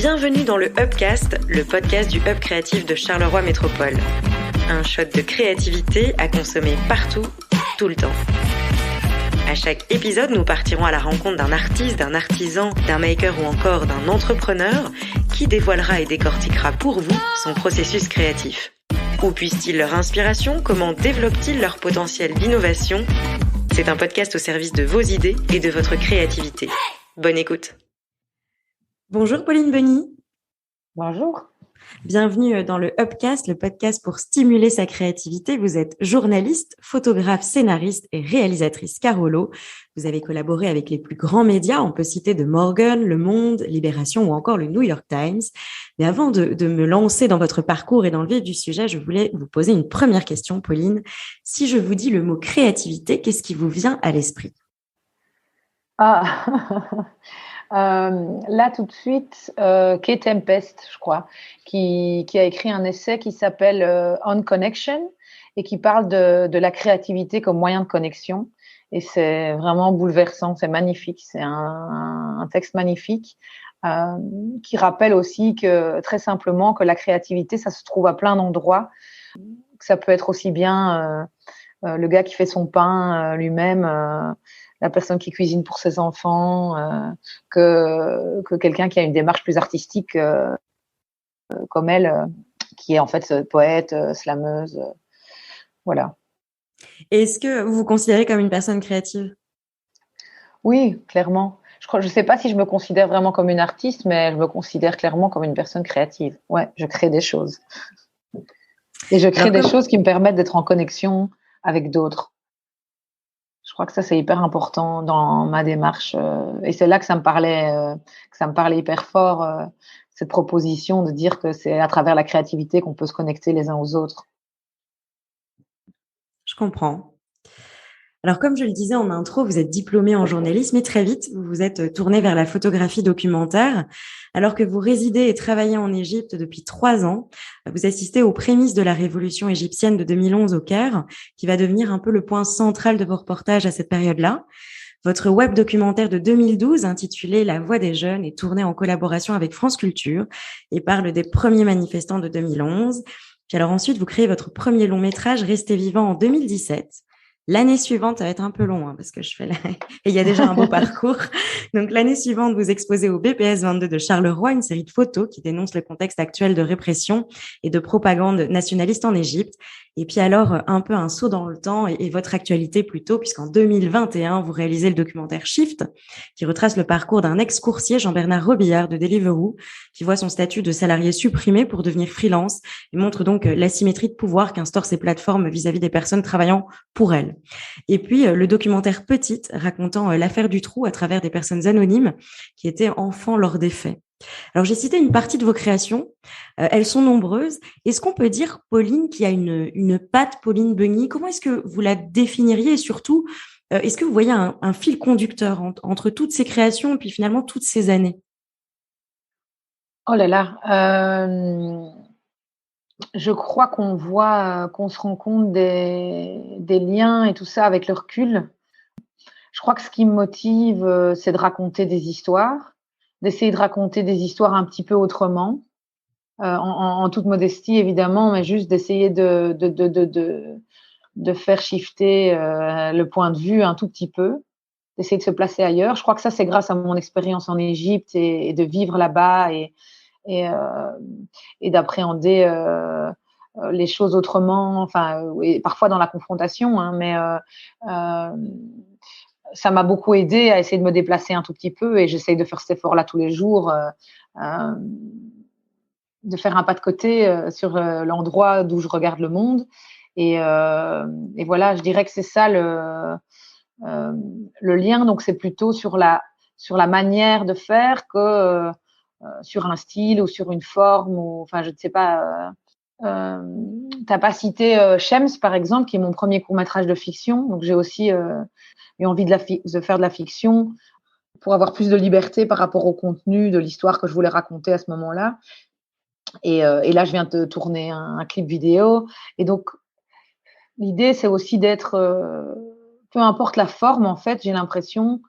Bienvenue dans le Hubcast, le podcast du Hub créatif de Charleroi Métropole. Un shot de créativité à consommer partout, tout le temps. À chaque épisode, nous partirons à la rencontre d'un artiste, d'un artisan, d'un maker ou encore d'un entrepreneur qui dévoilera et décortiquera pour vous son processus créatif. Où puissent-ils leur inspiration? Comment développent-ils leur potentiel d'innovation? C'est un podcast au service de vos idées et de votre créativité. Bonne écoute. Bonjour Pauline Benny. Bonjour. Bienvenue dans le Hubcast, le podcast pour stimuler sa créativité. Vous êtes journaliste, photographe, scénariste et réalisatrice Carolo. Vous avez collaboré avec les plus grands médias. On peut citer The Morgan, Le Monde, Libération ou encore le New York Times. Mais avant de me lancer dans votre parcours et dans le vif du sujet, je voulais vous poser une première question, Pauline. Si je vous dis le mot créativité, qu'est-ce qui vous vient à l'esprit? Là tout de suite, Kate Tempest, je crois, qui a écrit un essai qui s'appelle On Connection et qui parle de la créativité comme moyen de connexion. Et c'est vraiment bouleversant, c'est magnifique, c'est un texte magnifique qui rappelle aussi que très simplement que la créativité, ça se trouve à plein d'endroits, que ça peut être aussi bien le gars qui fait son pain lui-même, la personne qui cuisine pour ses enfants, que quelqu'un qui a une démarche plus artistique comme elle, qui est en fait poète, slameuse, voilà. Est-ce que vous vous considérez comme une personne créative? Oui, clairement. Je sais pas si je me considère vraiment comme une artiste, mais je me considère clairement comme une personne créative. Ouais, je crée des choses. Et je crée des choses qui me permettent d'être en connexion avec d'autres. Je crois que ça, c'est hyper important dans ma démarche. Et c'est là que ça me parlait hyper fort, cette proposition de dire que c'est à travers la créativité qu'on peut se connecter les uns aux autres. Je comprends. Alors, comme je le disais en intro, vous êtes diplômée en journalisme et très vite, vous vous êtes tournée vers la photographie documentaire. Alors que vous résidez et travaillez en Égypte depuis 3 ans, vous assistez aux prémices de la révolution égyptienne de 2011 au Caire, qui va devenir un peu le point central de vos reportages à cette période-là. Votre web documentaire de 2012, intitulé La Voix des jeunes, est tourné en collaboration avec France Culture et parle des premiers manifestants de 2011. Puis alors ensuite, vous créez votre premier long métrage, Restez vivant, en 2017. L'année suivante, ça va être un peu long parce que et il y a déjà un beau parcours. Donc l'année suivante, vous exposez au BPS 22 de Charleroi une série de photos qui dénoncent le contexte actuel de répression et de propagande nationaliste en Égypte. Et puis alors, un peu un saut dans le temps et votre actualité plutôt, puisqu'en 2021, vous réalisez le documentaire Shift, qui retrace le parcours d'un ex-coursier, Jean-Bernard Robillard de Deliveroo, qui voit son statut de salarié supprimé pour devenir freelance et montre donc l'asymétrie de pouvoir qu'instaurent ces plateformes vis-à-vis des personnes travaillant pour elles. Et puis, le documentaire Petite, racontant l'affaire du trou à travers des personnes anonymes qui étaient enfants lors des faits. Alors, j'ai cité une partie de vos créations. Elles sont nombreuses. Est-ce qu'on peut dire, Pauline, qu'il y a une patte Pauline Benny? Comment est-ce que vous la définiriez? Et surtout, est-ce que vous voyez un fil conducteur entre toutes ces créations et puis finalement toutes ces années? Oh là là, je crois qu'on se rend compte des liens et tout ça avec le recul. Je crois que ce qui me motive, c'est de raconter des histoires, d'essayer de raconter des histoires un petit peu autrement, en toute modestie évidemment, mais juste d'essayer de faire shifter le point de vue un tout petit peu, d'essayer de se placer ailleurs. Je crois que ça, c'est grâce à mon expérience en Égypte et de vivre là-bas et, et d'appréhender les choses autrement, enfin, et parfois dans la confrontation, hein, mais ça m'a beaucoup aidé à essayer de me déplacer un tout petit peu et j'essaye de faire cet effort-là tous les jours, de faire un pas de côté sur l'endroit d'où je regarde le monde. Et voilà, je dirais que c'est ça le lien. Donc, c'est plutôt sur la manière de faire que sur un style ou sur une forme. Ou, enfin, je ne sais pas. T'as pas cité Shems, par exemple, qui est mon premier court-métrage de fiction. Donc, j'ai aussi eu envie de faire de la fiction pour avoir plus de liberté par rapport au contenu de l'histoire que je voulais raconter à ce moment-là. Et là, je viens de tourner un clip vidéo. Et donc, l'idée, c'est aussi d'être, peu importe la forme, en fait, j'ai l'impression,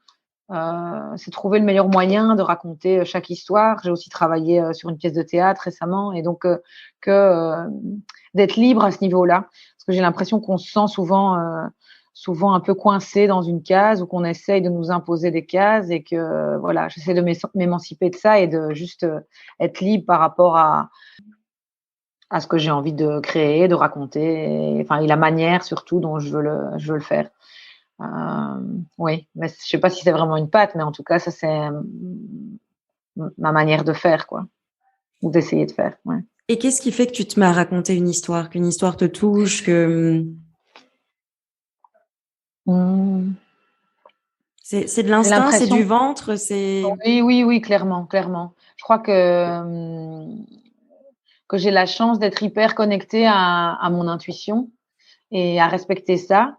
c'est trouver le meilleur moyen de raconter chaque histoire. J'ai aussi travaillé sur une pièce de théâtre récemment, et donc d'être libre à ce niveau-là, parce que j'ai l'impression qu'on se sent souvent un peu coincé dans une case, ou qu'on essaye de nous imposer des cases, et que voilà, j'essaie de m'émanciper de ça et de juste être libre par rapport à ce que j'ai envie de créer, de raconter, et la manière surtout dont je veux le faire. Oui, mais je sais pas si c'est vraiment une patte, mais en tout cas, ça c'est ma manière de faire, quoi, ou d'essayer de faire. Ouais. Et qu'est-ce qui fait que tu te mets à raconter une histoire, qu'une histoire te touche, que c'est de J'ai l'instinct, c'est du l'impression. ventre, c'est Oui, clairement, clairement. Je crois que j'ai la chance d'être hyper connectée à mon intuition et à respecter ça,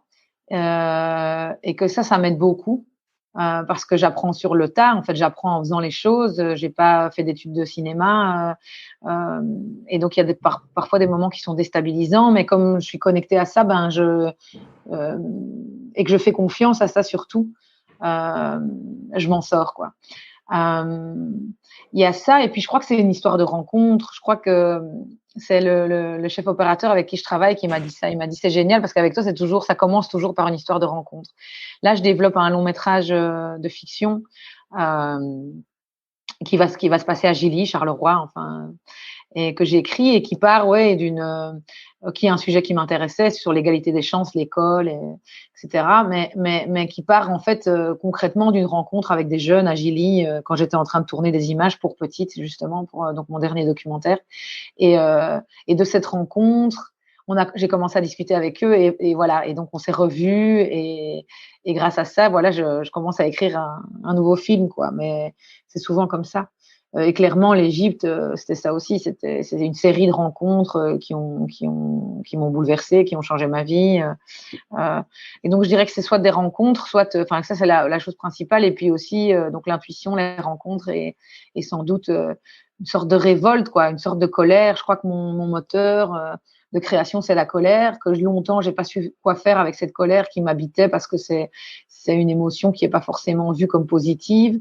et que ça m'aide beaucoup. Parce que j'apprends sur le tas. En fait, j'apprends en faisant les choses. J'ai pas fait d'études de cinéma, et donc il y a parfois des moments qui sont déstabilisants. Mais comme je suis connectée à ça, euh, et que je fais confiance à ça surtout, je m'en sors, quoi. Il y a ça, et puis je crois que c'est une histoire de rencontre. Je crois que c'est le chef opérateur avec qui je travaille qui m'a dit ça. Il m'a dit c'est génial parce qu'avec toi ça commence toujours par une histoire de rencontre. Là, je développe un long métrage de fiction, euh, qui va se passer à Gilly, Charleroi, enfin, et que j'ai écrit, et qui part, ouais, qui est un sujet qui m'intéressait sur l'égalité des chances, l'école, etc. Mais qui part en fait concrètement d'une rencontre avec des jeunes à Gilly, quand j'étais en train de tourner des images pour Petite, justement, pour donc mon dernier documentaire. Et de cette rencontre, j'ai commencé à discuter avec eux, et voilà. Et donc on s'est revus, et grâce à ça, voilà, je commence à écrire un nouveau film, quoi. Mais c'est souvent comme ça. Et clairement, l'Égypte, c'était ça aussi. C'était une série de rencontres qui m'ont bouleversée, qui ont changé ma vie. Et donc, je dirais que c'est soit des rencontres, enfin, ça c'est la chose principale. Et puis aussi, donc l'intuition, les rencontres, et sans doute une sorte de révolte, quoi, une sorte de colère. Je crois que mon moteur de création, c'est la colère. Que longtemps, j'ai pas su quoi faire avec cette colère qui m'habitait, parce que c'est une émotion qui est pas forcément vue comme positive.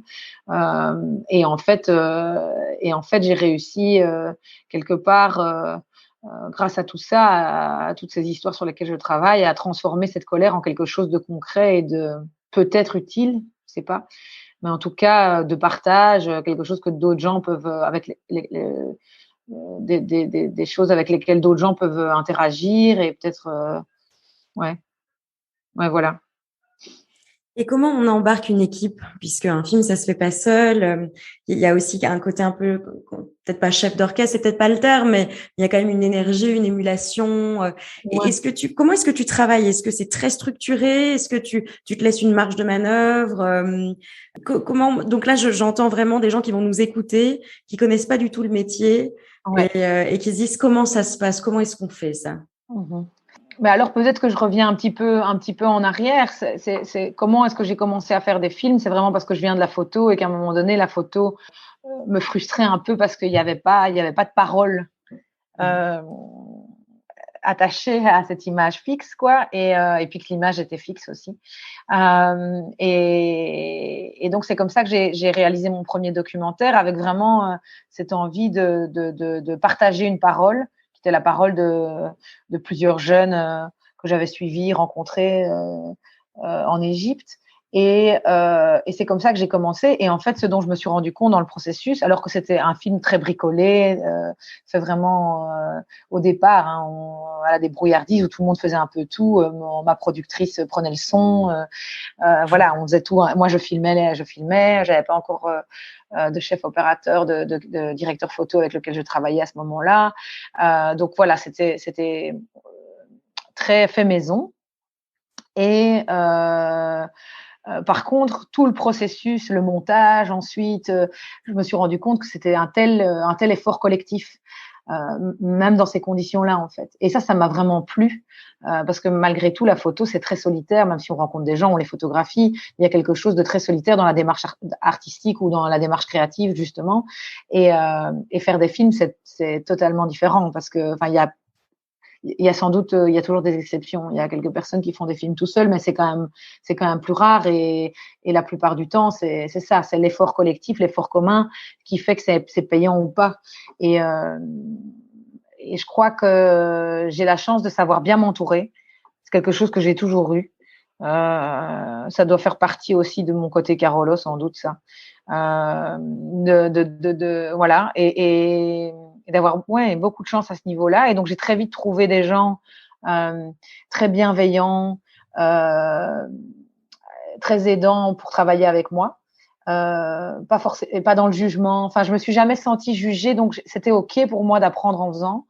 Et en fait, j'ai réussi quelque part. Grâce à tout ça, à toutes ces histoires sur lesquelles je travaille, à transformer cette colère en quelque chose de concret et de peut-être utile, je sais pas, mais en tout cas de partage, quelque chose que d'autres gens peuvent, avec des choses avec lesquelles d'autres gens peuvent interagir, et peut-être, ouais, ouais, voilà. Et comment on embarque une équipe? Puisque un film, ça se fait pas seul. Il y a aussi un côté un peu, peut-être pas chef d'orchestre, c'est peut-être pas le terme, mais il y a quand même une énergie, une émulation. Et Ouais. comment est-ce que tu travailles? Est-ce que c'est très structuré? Est-ce que tu te laisses une marge de manœuvre? Comment? Donc là, j'entends vraiment des gens qui vont nous écouter, qui connaissent pas du tout le métier, Ouais. et qui se disent comment ça se passe? Comment est-ce qu'on fait ça? Mhm. Mais alors peut-être que je reviens un petit peu en arrière. Comment est-ce que j'ai commencé à faire des films? C'est vraiment parce que je viens de la photo, et qu'à un moment donné, la photo me frustrait un peu, parce qu'il y avait pas de parole euh, attachée à cette image fixe, quoi. Et puis que l'image était fixe aussi. Et donc c'est comme ça que j'ai réalisé mon premier documentaire, avec vraiment cette envie de partager une parole, qui était la parole de plusieurs jeunes que j'avais suivis, rencontrés en Égypte. Et c'est comme ça que j'ai commencé. Et en fait, ce dont je me suis rendu compte dans le processus, alors que c'était un film très bricolé, fait vraiment au départ, hein, voilà, des brouillardises où tout le monde faisait un peu tout. Ma productrice prenait le son, voilà, on faisait tout. Moi, je filmais, j'avais pas encore de chef opérateur, de directeur photo avec lequel je travaillais à ce moment-là. Donc voilà, c'était très fait maison. Et par contre, tout le processus, le montage, ensuite, je me suis rendu compte que c'était un tel effort collectif, même dans ces conditions-là, en fait. Et ça m'a vraiment plu, parce que malgré tout, la photo, c'est très solitaire, même si on rencontre des gens, on les photographie, il y a quelque chose de très solitaire dans la démarche artistique ou dans la démarche créative, justement. Et faire des films, c'est totalement différent, parce que, enfin, il y a sans doute, il y a toujours des exceptions. Il y a quelques personnes qui font des films tout seuls, mais c'est quand même plus rare et la plupart du temps, c'est ça, c'est l'effort collectif, l'effort commun qui fait que c'est payant ou pas. Et, euh, et je crois que j'ai la chance de savoir bien m'entourer. C'est quelque chose que j'ai toujours eu. Ça doit faire partie aussi de mon côté Carolo, sans doute ça. Voilà, et d'avoir beaucoup de chance à ce niveau-là. Et donc j'ai très vite trouvé des gens très bienveillants, euh, très aidants pour travailler avec moi. Pas forcément, pas dans le jugement. Enfin, je me suis jamais sentie jugée, donc c'était ok pour moi d'apprendre en faisant.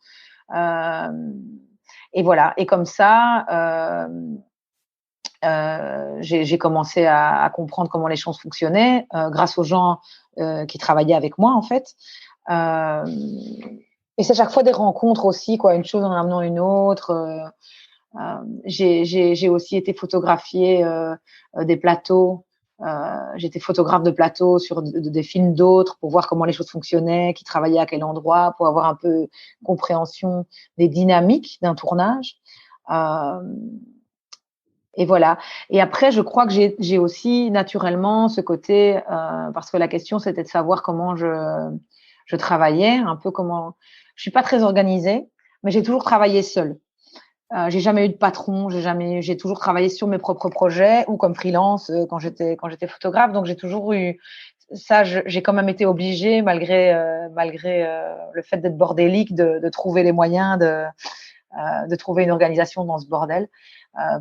Euh, et voilà. Et comme ça, j'ai commencé à comprendre comment les choses fonctionnaient grâce aux gens qui travaillaient avec moi en fait. Euh, et c'est chaque fois des rencontres aussi, quoi, une chose en amenant une autre. J'ai aussi été photographier des plateaux. J'étais photographe de plateau sur des films d'autres pour voir comment les choses fonctionnaient, qui travaillaient à quel endroit, pour avoir un peu compréhension des dynamiques d'un tournage. Euh, et voilà. Et après, je crois que j'ai aussi naturellement ce côté, parce que la question c'était de savoir comment je travaillais, un peu comment. Je suis pas très organisée, mais j'ai toujours travaillé seule. J'ai jamais eu de patron, j'ai toujours travaillé sur mes propres projets ou comme freelance quand j'étais photographe. Donc j'ai toujours eu ça. J'ai quand même été obligée, malgré le fait d'être bordélique, de trouver les moyens de trouver une organisation dans ce bordel.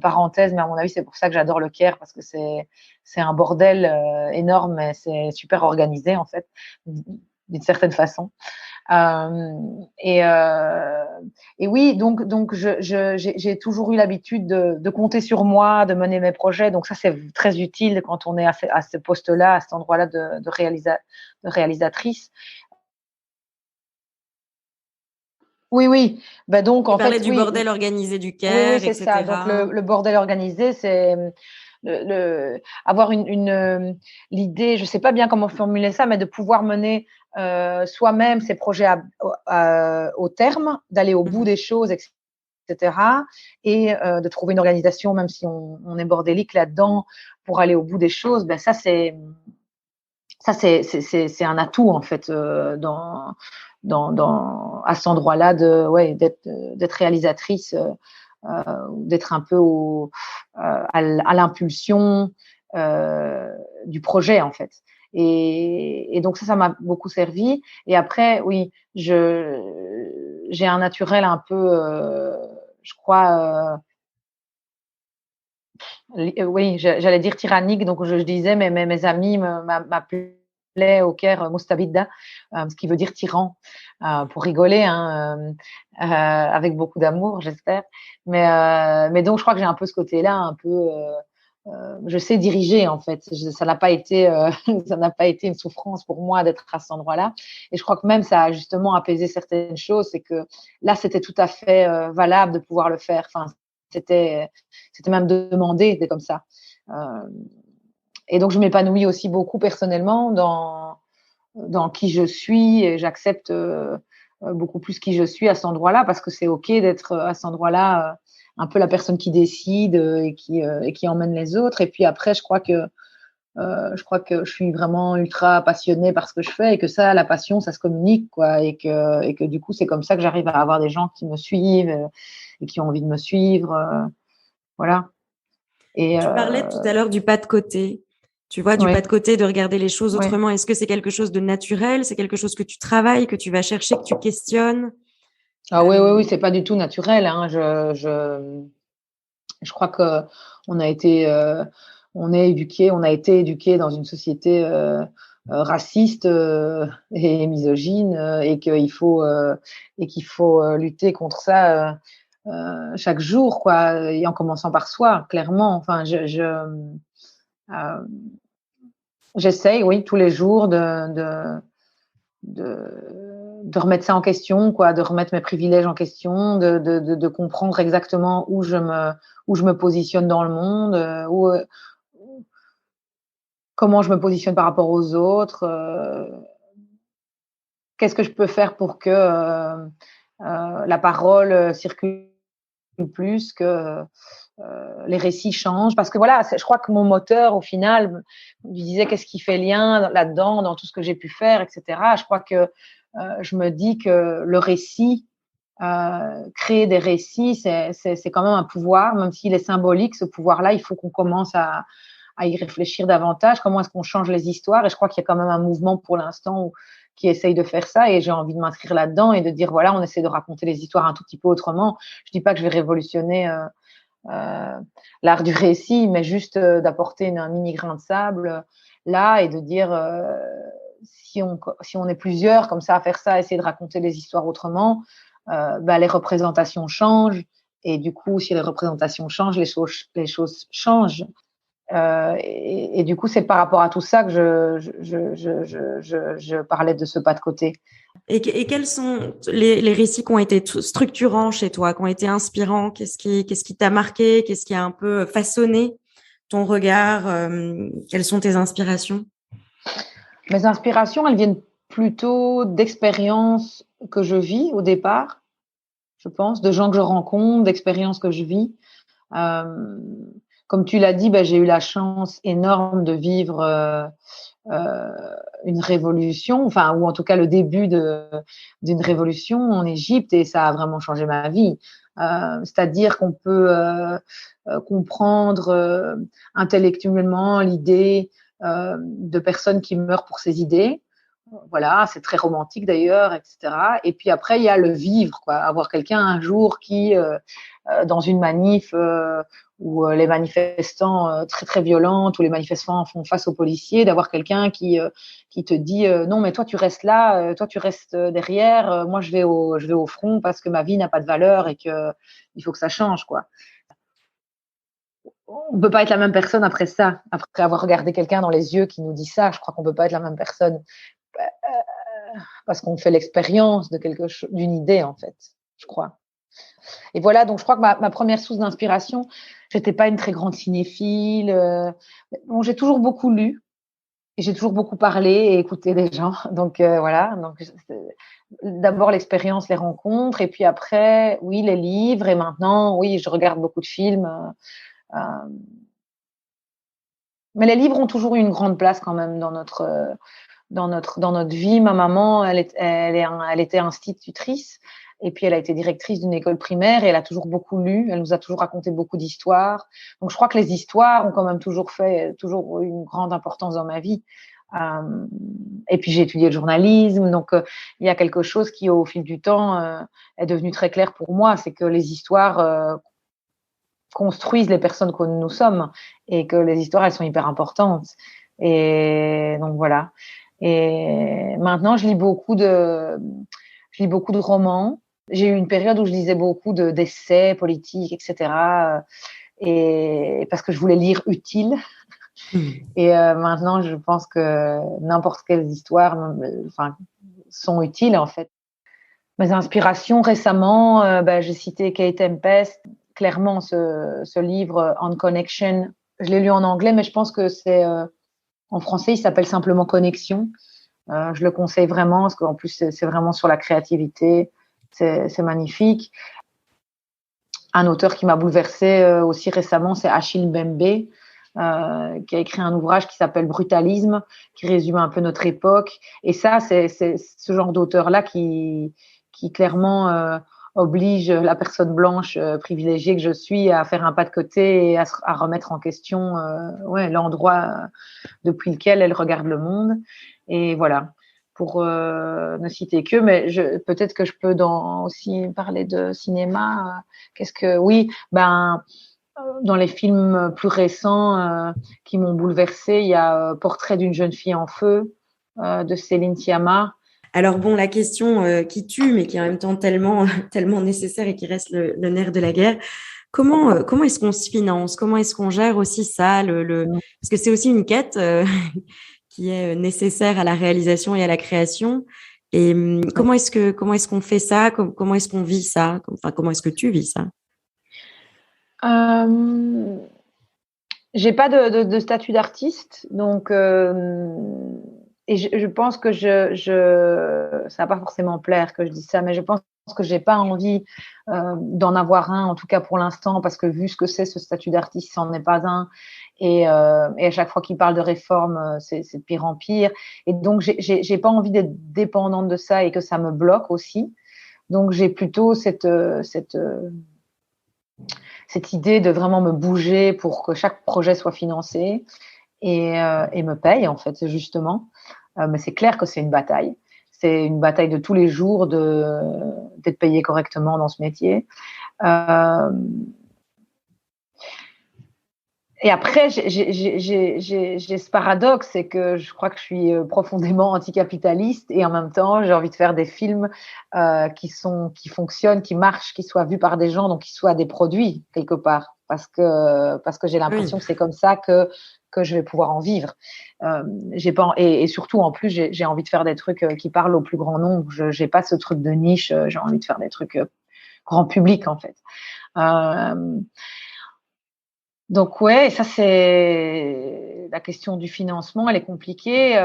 Parenthèse, mais à mon avis, c'est pour ça que j'adore le Caire, parce que c'est un bordel énorme, mais c'est super organisé, en fait, d'une certaine façon. Euh, et, euh, et oui, donc j'ai toujours eu l'habitude de compter sur moi, de mener mes projets. Donc ça, c'est très utile quand on est à ce poste-là, à cet endroit-là de réalisatrice. Oui, oui. Ben donc, Tu en parlais fait, du oui, bordel organisé du oui, oui, Caire, c'est ça. Donc, etc. le bordel organisé, c'est avoir l'idée, je sais pas bien comment formuler ça, mais de pouvoir mener soi-même ses projets au terme, d'aller au bout Mhm. des choses, etc. Et de trouver une organisation, même si on est bordélique là-dedans, pour aller au bout des choses. Ben c'est un atout en fait à cet endroit-là d'être réalisatrice, d'être un peu à l'impulsion du projet en fait. Et donc ça m'a beaucoup servi. Et après, oui, j'ai un naturel un peu, je crois, oui, j'allais dire tyrannique, donc je disais, mais mes amis m'appelaient au Caire Moustabida, ce qui veut dire tyran, pour rigoler, hein, avec beaucoup d'amour, j'espère. Mais donc, je crois que j'ai un peu ce côté-là, un peu, je sais diriger en fait. Ça n'a pas été, ça n'a pas été une souffrance pour moi d'être à cet endroit-là. Et je crois que même ça a justement apaisé certaines choses, c'est que là, c'était tout à fait valable de pouvoir le faire. Enfin, c'était, c'était même demandé d'être comme ça. Euh, et donc, je m'épanouis aussi beaucoup personnellement dans qui je suis et j'accepte beaucoup plus qui je suis à cet endroit-là parce que c'est OK d'être à cet endroit-là un peu la personne qui décide et qui emmène les autres. Et puis après, je crois que je suis vraiment ultra passionnée par ce que je fais et que ça, la passion, ça se communique, quoi. Et que du coup, c'est comme ça que j'arrive à avoir des gens qui me suivent et qui ont envie de me suivre. Voilà. Et Tu parlais tout à l'heure du pas de côté. Tu vois, du pas oui, de côté, de regarder les choses oui. autrement. Est-ce que c'est quelque chose de naturel? C'est quelque chose que tu travailles, que tu vas chercher, que tu questionnes? Ah oui, oui, Euh, oui, c'est pas du tout naturel, hein. Je crois que on a été, on a été éduqué dans une société raciste et misogyne et qu'il faut lutter contre ça chaque jour, quoi, et en commençant par soi, clairement. Enfin, j'essaye, oui, tous les jours de remettre ça en question, quoi, de remettre mes privilèges en question, de comprendre exactement où je me positionne dans le monde, comment je me positionne par rapport aux autres, qu'est-ce que je peux faire pour que la parole circule plus, que les récits changent. Parce que voilà, je crois que mon moteur, au final, je disais qu'est-ce qui fait lien là-dedans, dans tout ce que j'ai pu faire, etc. Je crois que je me dis que le récit, créer des récits, c'est quand même un pouvoir, même s'il est symbolique, ce pouvoir-là, il faut qu'on commence à y réfléchir davantage. Comment est-ce qu'on change les histoires? Et je crois qu'il y a quand même un mouvement pour l'instant qui essaye de faire ça, et j'ai envie de m'inscrire là-dedans et de dire, voilà, on essaie de raconter les histoires un tout petit peu autrement. Je dis pas que je vais révolutionner l'art du récit, mais juste d'apporter un mini grain de sable là, et de dire, si on est plusieurs comme ça à faire ça, essayer de raconter les histoires autrement, les représentations changent, et du coup, si les représentations changent, les choses changent. Et du coup, c'est par rapport à tout ça que je parlais de ce pas de côté. Et quels sont les récits qui ont été structurants chez toi, qui ont été inspirants? Qu'est-ce qui t'a marqué? Qu'est-ce qui a un peu façonné ton regard? Quelles sont tes inspirations? Mes inspirations, elles viennent plutôt d'expériences que je vis au départ, je pense, de gens que je rencontre, d'expériences que je vis. Comme tu l'as dit, j'ai eu la chance énorme de vivre une révolution, enfin, ou en tout cas le début d'une révolution en Égypte, et ça a vraiment changé ma vie. C'est-à-dire qu'on peut comprendre intellectuellement l'idée de personnes qui meurent pour ses idées. Voilà, c'est très romantique d'ailleurs, etc. Et puis après, il y a le vivre, quoi. Avoir quelqu'un un jour qui, dans une manif où les manifestants très très violents, où les manifestants font face aux policiers, d'avoir quelqu'un qui te dit non, mais toi tu restes là, toi tu restes derrière, moi je vais au front parce que ma vie n'a pas de valeur et que il faut que ça change, quoi. On peut pas être la même personne après ça, après avoir regardé quelqu'un dans les yeux qui nous dit ça. Je crois qu'on peut pas être la même personne parce qu'on fait l'expérience de d'une idée, en fait, je crois. Et voilà, donc je crois que ma première source d'inspiration, j'étais pas une très grande cinéphile. Bon, j'ai toujours beaucoup lu et j'ai toujours beaucoup parlé et écouté des gens. Donc voilà, donc d'abord l'expérience, les rencontres, et puis après, oui, les livres, et maintenant, oui, je regarde beaucoup de films. Mais les livres ont toujours eu une grande place quand même dans notre vie. Ma maman, elle était institutrice, et puis elle a été directrice d'une école primaire, et elle a toujours beaucoup lu. Elle nous a toujours raconté beaucoup d'histoires. Donc je crois que les histoires ont quand même toujours une grande importance dans ma vie. Et puis j'ai étudié le journalisme, donc il y a quelque chose qui, au fil du temps, est devenu très clair pour moi, c'est que les histoires construisent les personnes que nous sommes, et que les histoires, elles sont hyper importantes. Et donc voilà. Et maintenant, je lis beaucoup de romans. J'ai eu une période où je lisais beaucoup d'essais politiques, etc. Et parce que je voulais lire utile. Et maintenant, je pense que n'importe quelles histoires, sont utiles, en fait. Mes inspirations récemment, j'ai cité Kate Tempest. Clairement, ce livre On Connection, je l'ai lu en anglais, mais je pense que c'est en français, il s'appelle simplement Connexion. Je le conseille vraiment parce qu'en plus, c'est vraiment sur la créativité. C'est magnifique. Un auteur qui m'a bouleversée aussi récemment, c'est Achille Mbembe, qui a écrit un ouvrage qui s'appelle Brutalisme, qui résume un peu notre époque. Et ça, c'est ce genre d'auteur-là qui clairement oblige la personne blanche privilégiée que je suis à faire un pas de côté et à remettre en question l'endroit depuis lequel elle regarde le monde. Et voilà, pour ne citer que, mais peut-être que je peux aussi parler de cinéma. Dans les films plus récents qui m'ont bouleversée, il y a Portrait d'une jeune fille en feu de Céline Sciamma. Alors bon, la question qui tue, mais qui est en même temps tellement, tellement nécessaire et qui reste le nerf de la guerre. Comment est-ce qu'on se finance? Comment est-ce qu'on gère aussi ça? Parce que c'est aussi une quête qui est nécessaire à la réalisation et à la création. Et comment est-ce qu'on fait ça? Comment est-ce qu'on vit ça? Enfin, comment est-ce que tu vis ça? J'ai pas de statut d'artiste, donc et je pense que ça va pas forcément plaire que je dise ça, mais je pense que j'ai pas envie d'en avoir un, en tout cas pour l'instant, parce que vu ce que c'est ce statut d'artiste, c'en est pas un. Et à chaque fois qu'il parle de réforme, c'est de pire en pire. Et donc, j'ai pas envie d'être dépendante de ça et que ça me bloque aussi. Donc, j'ai plutôt cette idée de vraiment me bouger pour que chaque projet soit financé et me paye, en fait, justement. Mais c'est clair que c'est une bataille. C'est une bataille de tous les jours d'être payé correctement dans ce métier. Et après, j'ai ce paradoxe, c'est que je crois que je suis profondément anticapitaliste et en même temps, j'ai envie de faire des films qui fonctionnent, qui marchent, qui soient vus par des gens, donc qui soient des produits quelque part, parce que j'ai l'impression que c'est comme ça que je vais pouvoir en vivre. J'ai pas et surtout en plus, j'ai envie de faire des trucs qui parlent au plus grand nombre. J'ai pas ce truc de niche. J'ai envie de faire des trucs grand public en fait. Donc ouais, ça c'est la question du financement, elle est compliquée.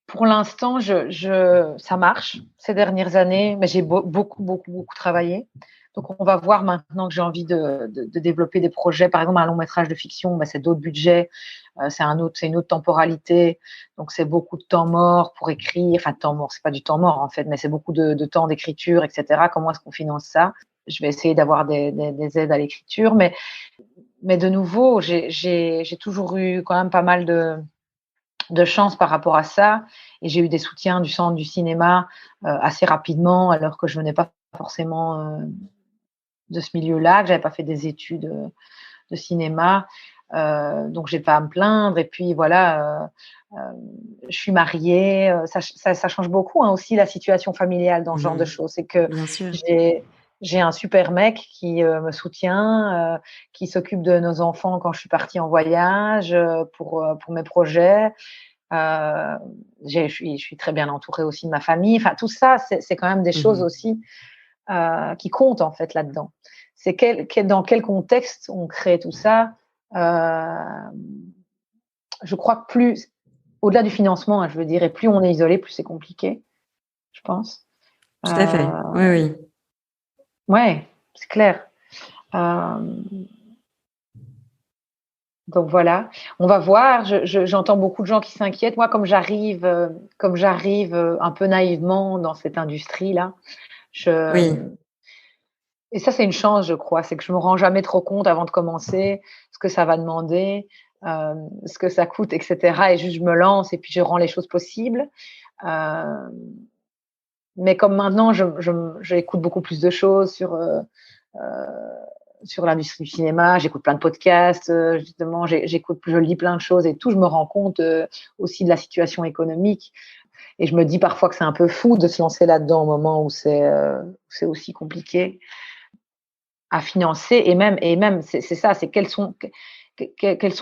Pour l'instant, ça marche ces dernières années, mais j'ai beaucoup travaillé. Donc on va voir maintenant que j'ai envie de développer des projets, par exemple un long métrage de fiction, c'est d'autres budgets, c'est une autre temporalité, donc c'est beaucoup de temps mort pour écrire, enfin temps mort, c'est pas du temps mort en fait, mais c'est beaucoup de temps d'écriture, etc. Comment est-ce qu'on finance ça? Je vais essayer d'avoir des aides à l'écriture, mais de nouveau, j'ai toujours eu quand même pas mal de chance par rapport à ça. Et j'ai eu des soutiens du centre du cinéma assez rapidement, alors que je venais pas forcément de ce milieu-là, que j'avais pas fait des études de cinéma. Donc, j'ai pas à me plaindre. Et puis, voilà, je suis mariée. Ça change beaucoup aussi la situation familiale dans ce genre de choses. C'est que bien sûr. j'ai un super mec qui me soutient, qui s'occupe de nos enfants quand je suis partie en voyage pour mes projets. Je suis très bien entourée aussi de ma famille. Enfin, tout ça, c'est quand même des choses aussi qui comptent en fait là-dedans. C'est dans quel contexte on crée tout ça. Je crois que plus, au-delà du financement, je veux dire, et plus on est isolé, plus c'est compliqué, je pense. Tout à fait. Oui, oui. Ouais, c'est clair. Donc voilà, on va voir. J'entends beaucoup de gens qui s'inquiètent. Moi, comme j'arrive un peu naïvement dans cette industrie-là, Oui. et ça c'est une chance, je crois, c'est que je me rends jamais trop compte avant de commencer ce que ça va demander, ce que ça coûte, etc. Et juste je me lance et puis je rends les choses possibles. Mais comme maintenant, j'écoute beaucoup plus de choses sur l'industrie du cinéma, j'écoute plein de podcasts, justement, je lis plein de choses et tout, je me rends compte aussi de la situation économique. Et je me dis parfois que c'est un peu fou de se lancer là-dedans au moment où c'est aussi compliqué à financer. Et même c'est ça, c'est quelles sont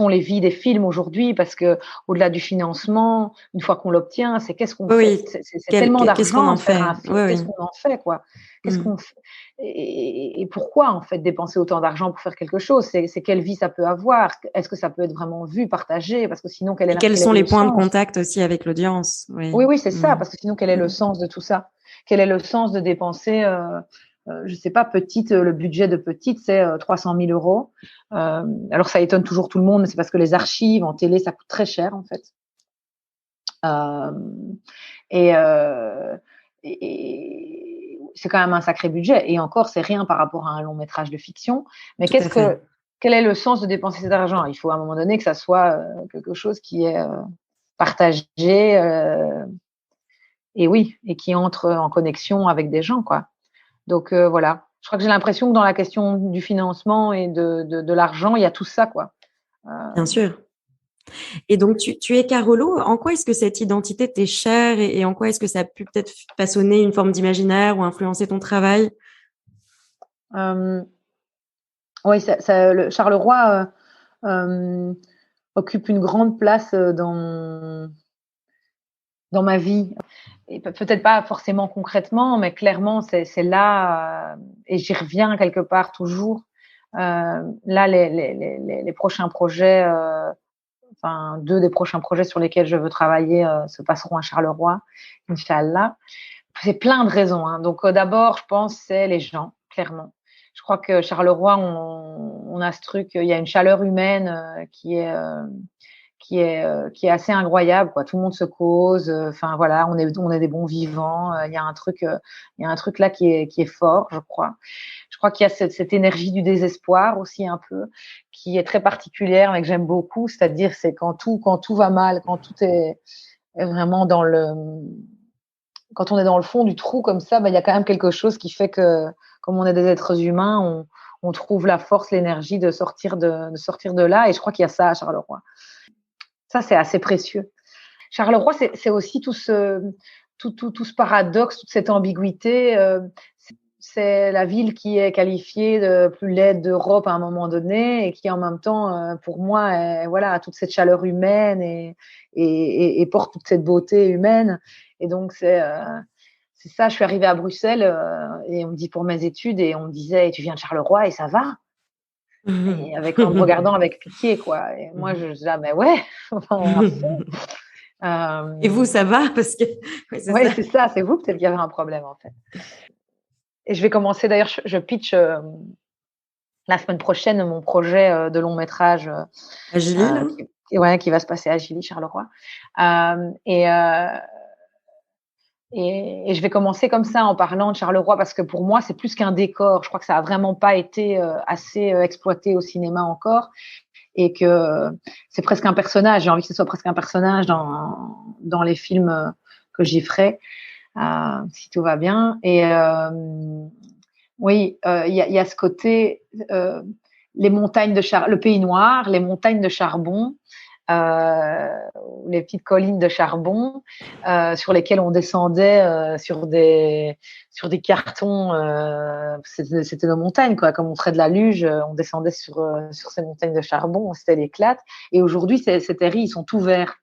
les vies des films aujourd'hui, parce que au-delà du financement, une fois qu'on l'obtient, c'est qu'est-ce qu'on fait. Oui. C'est tellement Qu'est-ce qu'on d'argent en de faire fait? un film. Oui, Qu'est-ce oui. qu'on en fait, quoi? Qu'est-ce qu'on fait et pourquoi en fait dépenser autant d'argent pour faire quelque chose? C'est quelle vie ça peut avoir? Est-ce que ça peut être vraiment vu, partagé? Parce que sinon, Et quels quel sont est les le points de sens? contact aussi avec l'audience? Oui. Oui, c'est ça. Parce que sinon, quel est le sens de tout ça? Quel est le sens de dépenser je sais pas, le budget de Petite, c'est 300 000 euros. Alors, ça étonne toujours tout le monde, mais c'est parce que les archives en télé, ça coûte très cher, en fait. Et c'est quand même un sacré budget. Et encore, c'est rien par rapport à un long métrage de fiction. Mais Tout à fait. quel est le sens de dépenser cet argent? Il faut à un moment donné que ça soit quelque chose qui est partagé et oui, et qui entre en connexion avec des gens, quoi. Donc voilà, je crois que j'ai l'impression que dans la question du financement et de l'argent, il y a tout ça, quoi. Bien sûr. Et donc, tu es Carolo. En quoi est-ce que cette identité t'est chère et en quoi est-ce que ça a pu peut-être façonner une forme d'imaginaire ou influencer ton travail? Oui, le Charleroi occupe une grande place dans ma vie. Et peut-être pas forcément concrètement, mais clairement, c'est là, et j'y reviens quelque part toujours. Là, les prochains projets, enfin, 2 des prochains projets sur lesquels je veux travailler se passeront à Charleroi, Inch'Allah. C'est plein de raisons, hein. Donc, d'abord, je pense, c'est les gens, clairement. Je crois que Charleroi, on a ce truc, il y a une chaleur humaine qui est assez incroyable, quoi. Tout le monde se cause. Enfin, voilà, on est des bons vivants. Il y a un truc là qui est fort, je crois. Je crois qu'il y a cette énergie du désespoir aussi un peu, qui est très particulière, mais que j'aime beaucoup. C'est-à-dire, c'est quand tout va mal, quand tout est vraiment quand on est dans le fond du trou comme ça, il y a quand même quelque chose qui fait que, comme on est des êtres humains, on trouve la force, l'énergie de sortir de là. Et je crois qu'il y a ça à Charleroi. Ça, c'est assez précieux. Charleroi, c'est aussi tout ce paradoxe, toute cette ambiguïté. C'est la ville qui est qualifiée de plus laide d'Europe à un moment donné et qui, en même temps, pour moi, voilà, a toute cette chaleur humaine et porte toute cette beauté humaine. Et donc, c'est ça. Je suis arrivée à Bruxelles et on me dit pour mes études et on me disait, tu viens de Charleroi et ça va? Et en me regardant avec pitié, quoi. Et moi, je disais, mais ouais, à fond. Et vous, ça va parce que oui, c'est ça. C'est vous peut-être qu'il y avait un problème en fait. Et je vais commencer d'ailleurs. Je pitch la semaine prochaine mon projet de long métrage à Gilly, là qui va se passer à Gilly, Charleroi. Et je vais commencer comme ça en parlant de Charleroi parce que pour moi, c'est plus qu'un décor. Je crois que ça a vraiment pas été assez exploité au cinéma encore et que c'est presque un personnage. J'ai envie que ce soit presque un personnage dans les films que j'y ferai, si tout va bien. Et oui, y a ce côté, les montagnes le pays noir, les montagnes de charbon, les petites collines de charbon sur lesquelles on descendait sur des cartons. C'était nos montagnes, quoi. Comme on ferait de la luge, on descendait sur ces montagnes de charbon. C'était l'éclate. Et aujourd'hui, ces terris, ils sont tout verts.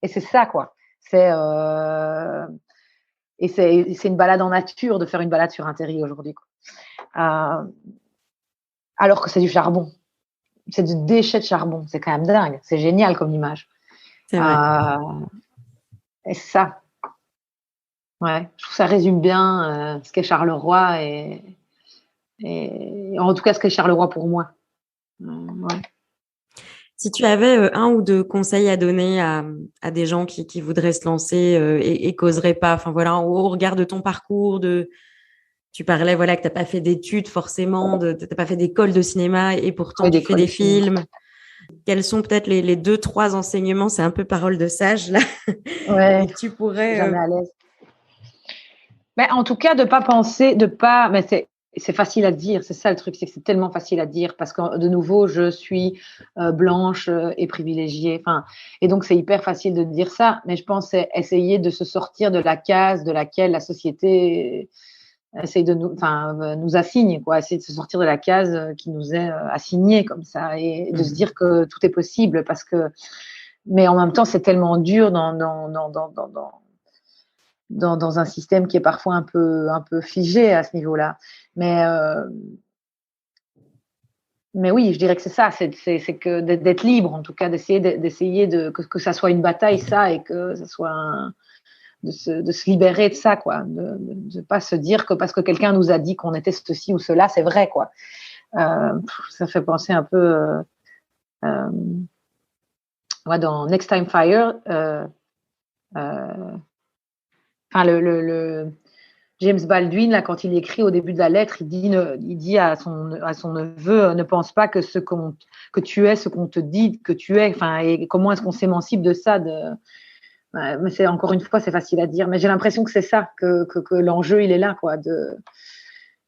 Et c'est ça, quoi. C'est une balade en nature de faire une balade sur un terri aujourd'hui, quoi. Alors que c'est du charbon. C'est du déchet de charbon. C'est quand même dingue. C'est génial comme image. C'est vrai. Et ça, ouais, je trouve que ça résume bien ce qu'est Charleroi et en tout cas ce qu'est Charleroi pour moi. Ouais. Si tu avais un ou deux conseils à donner à des gens qui voudraient se lancer et qu'oseraient pas, enfin voilà, au regard de ton parcours, tu parlais voilà que t'as pas fait d'études forcément, t'as pas fait d'école de cinéma et pourtant tu fais des films. Quels sont peut-être les deux, trois enseignements, c'est un peu parole de sage là, Ouais, que tu pourrais. Jamais à l'aise. Mais en tout cas, mais c'est facile à dire, c'est ça le truc, c'est que c'est tellement facile à dire parce que de nouveau, je suis blanche et privilégiée. Enfin, et donc c'est hyper facile de dire ça, mais je pense c'est essayer de se sortir de la case de laquelle la société essaye de nous assigne, quoi, essayer de se sortir de la case qui nous est assignée comme ça et de se dire que tout est possible mais en même temps, c'est tellement dur dans un système qui est parfois un peu figé à ce niveau-là. Mais oui, je dirais que c'est ça, c'est que d'être libre, en tout cas, d'essayer que ça soit une bataille, ça, et que ça soit de se libérer de ça, quoi, de pas se dire que parce que quelqu'un nous a dit qu'on était ceci ou cela, c'est vrai, quoi. Ça fait penser un peu dans Next Time Fire. Enfin, le James Baldwin, là, quand il écrit au début de la lettre, il dit à son neveu, ne pense pas que que tu es ce qu'on te dit que tu es. Enfin, et comment est-ce qu'on s'émancipe de ça mais c'est encore une fois, c'est facile à dire, mais j'ai l'impression que c'est ça, que l'enjeu il est là, quoi,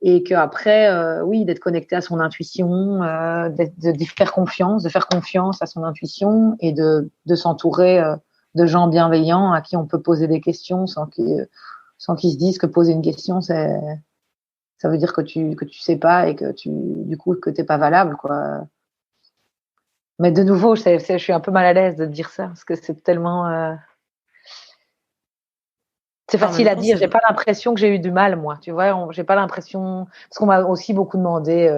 et qu'après, oui, d'être connecté à son intuition, de faire confiance à son intuition et de s'entourer de gens bienveillants à qui on peut poser des questions sans qu'ils se disent que poser une question, ça veut dire que tu sais pas et que du coup, que t'es pas valable, quoi. Mais de nouveau, je suis un peu mal à l'aise de dire ça parce que c'est tellement. C'est facile à dire. J'ai pas l'impression que j'ai eu du mal, moi. Tu vois, j'ai pas l'impression parce qu'on m'a aussi beaucoup demandé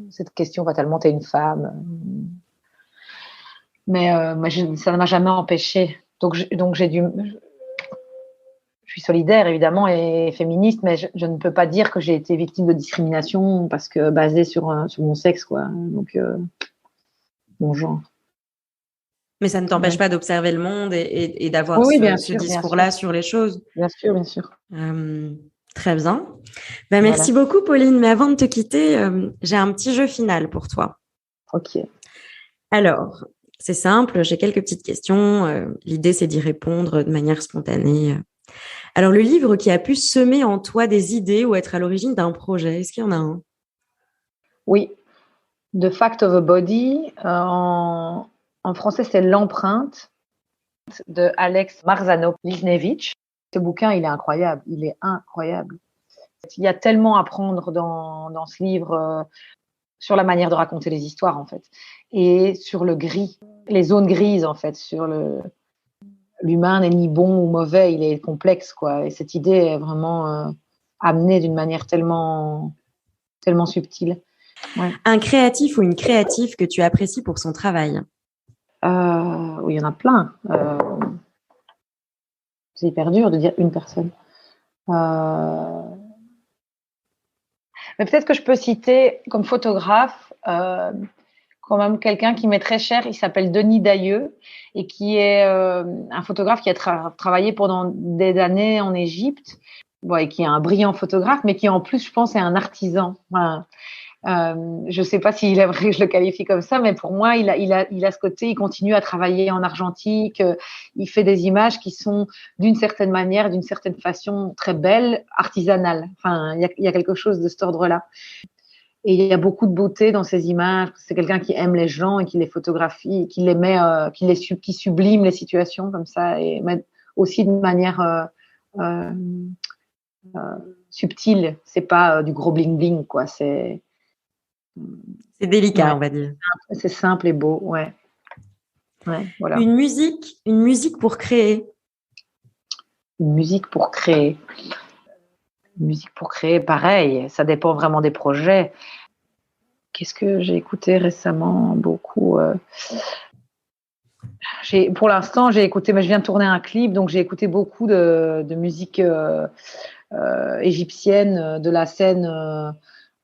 cette question fatalement, t'es une femme. Mais ça ne m'a jamais empêché. Donc j'ai suis solidaire évidemment et féministe, mais je ne peux pas dire que j'ai été victime de discrimination parce que basée sur mon sexe, quoi. Donc mon genre. Mais ça ne t'empêche pas d'observer le monde et d'avoir oui, ce discours-là sur les choses. Bien sûr, bien sûr. Très bien. Merci beaucoup, Pauline. Mais avant de te quitter, j'ai un petit jeu final pour toi. Ok. Alors, c'est simple, j'ai quelques petites questions. L'idée, c'est d'y répondre de manière spontanée. Alors, le livre qui a pu semer en toi des idées ou être à l'origine d'un projet, est-ce qu'il y en a un? Oui. The Fact of a Body. En français, c'est L'empreinte de Alex Marzano-Lisnevich. Ce bouquin, il est incroyable. Il est incroyable. Il y a tellement à prendre dans ce livre sur la manière de raconter les histoires, en fait. Et sur le gris, les zones grises, en fait, sur l'humain n'est ni bon ou mauvais, il est complexe, quoi. Et cette idée est vraiment amenée d'une manière tellement subtile. Ouais. Un créatif ou une créative que tu apprécies pour son travail? Oui, il y en a plein. C'est hyper dur de dire une personne. Mais peut-être que je peux citer comme photographe quand même quelqu'un qui m'est très cher. Il s'appelle Denis Dailleux et qui est un photographe qui a travaillé pendant des années en Égypte, et qui est un brillant photographe, mais qui en plus, je pense, est un artisan. Voilà. Je sais pas s'il aimerait que je le qualifie comme ça, mais pour moi, il a ce côté, il continue à travailler en argentique, il fait des images qui sont d'une certaine manière, d'une certaine façon très belles, artisanales. Enfin, il y a quelque chose de cet ordre-là. Et il y a beaucoup de beauté dans ces images. C'est quelqu'un qui aime les gens et qui les photographie, qui les met, qui sublime les situations comme ça, et aussi de manière subtile. C'est pas du gros bling bling, quoi. C'est délicat, on va dire. C'est simple et beau, ouais. Voilà. Une musique pour créer. Une musique pour créer. Une musique pour créer, pareil, ça dépend vraiment des projets. Qu'est-ce que j'ai écouté récemment? Beaucoup. Pour l'instant, j'ai écouté, mais je viens de tourner un clip, donc j'ai écouté beaucoup de musique égyptienne, de la scène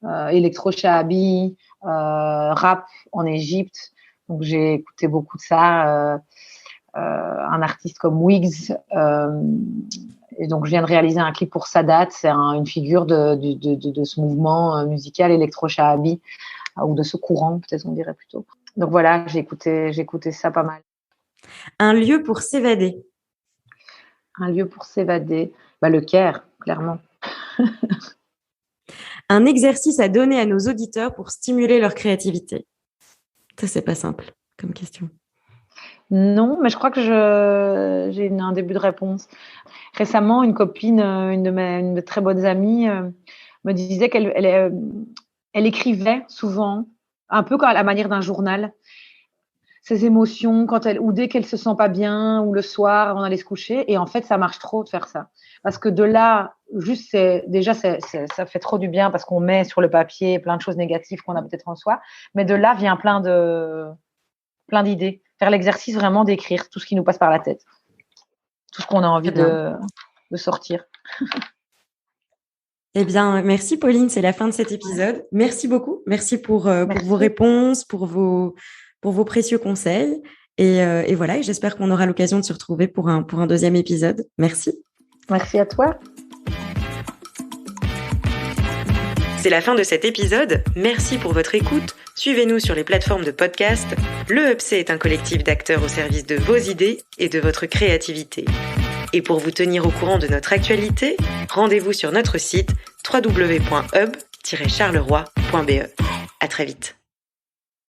électro-shahabi, rap en Égypte. Donc j'ai écouté beaucoup de ça. Un artiste comme Wiggs. Et donc je viens de réaliser un clip pour Sadat. C'est une figure de ce mouvement musical électro-shahabi, ou de ce courant, peut-être on dirait plutôt. Donc voilà, j'ai écouté ça pas mal. Un lieu pour s'évader. Un lieu pour s'évader. Le Caire, clairement. Un exercice à donner à nos auditeurs pour stimuler leur créativité. Ça, c'est pas simple comme question. Non, mais je crois que j'ai un début de réponse. Récemment, une copine, une de très bonnes amies, me disait qu'elle écrivait souvent, un peu à la manière d'un journal, ses émotions ou dès qu'elle se sent pas bien, ou le soir avant d'aller se coucher. Et en fait, ça marche trop de faire ça. Parce que de là, juste, ça fait trop du bien parce qu'on met sur le papier plein de choses négatives qu'on a peut-être en soi. Mais de là vient plein d'idées. Faire l'exercice vraiment d'écrire tout ce qui nous passe par la tête. Tout ce qu'on a envie de sortir. Eh bien, merci Pauline, c'est la fin de cet épisode. Merci beaucoup. Merci pour vos réponses, pour vos précieux conseils. Et voilà, et j'espère qu'on aura l'occasion de se retrouver pour un deuxième épisode. Merci. Merci à toi. C'est la fin de cet épisode. Merci pour votre écoute. Suivez-nous sur les plateformes de podcast. Le UPC est un collectif d'acteurs au service de vos idées et de votre créativité. Et pour vous tenir au courant de notre actualité, rendez-vous sur notre site www.hub-charleroi.be. À très vite.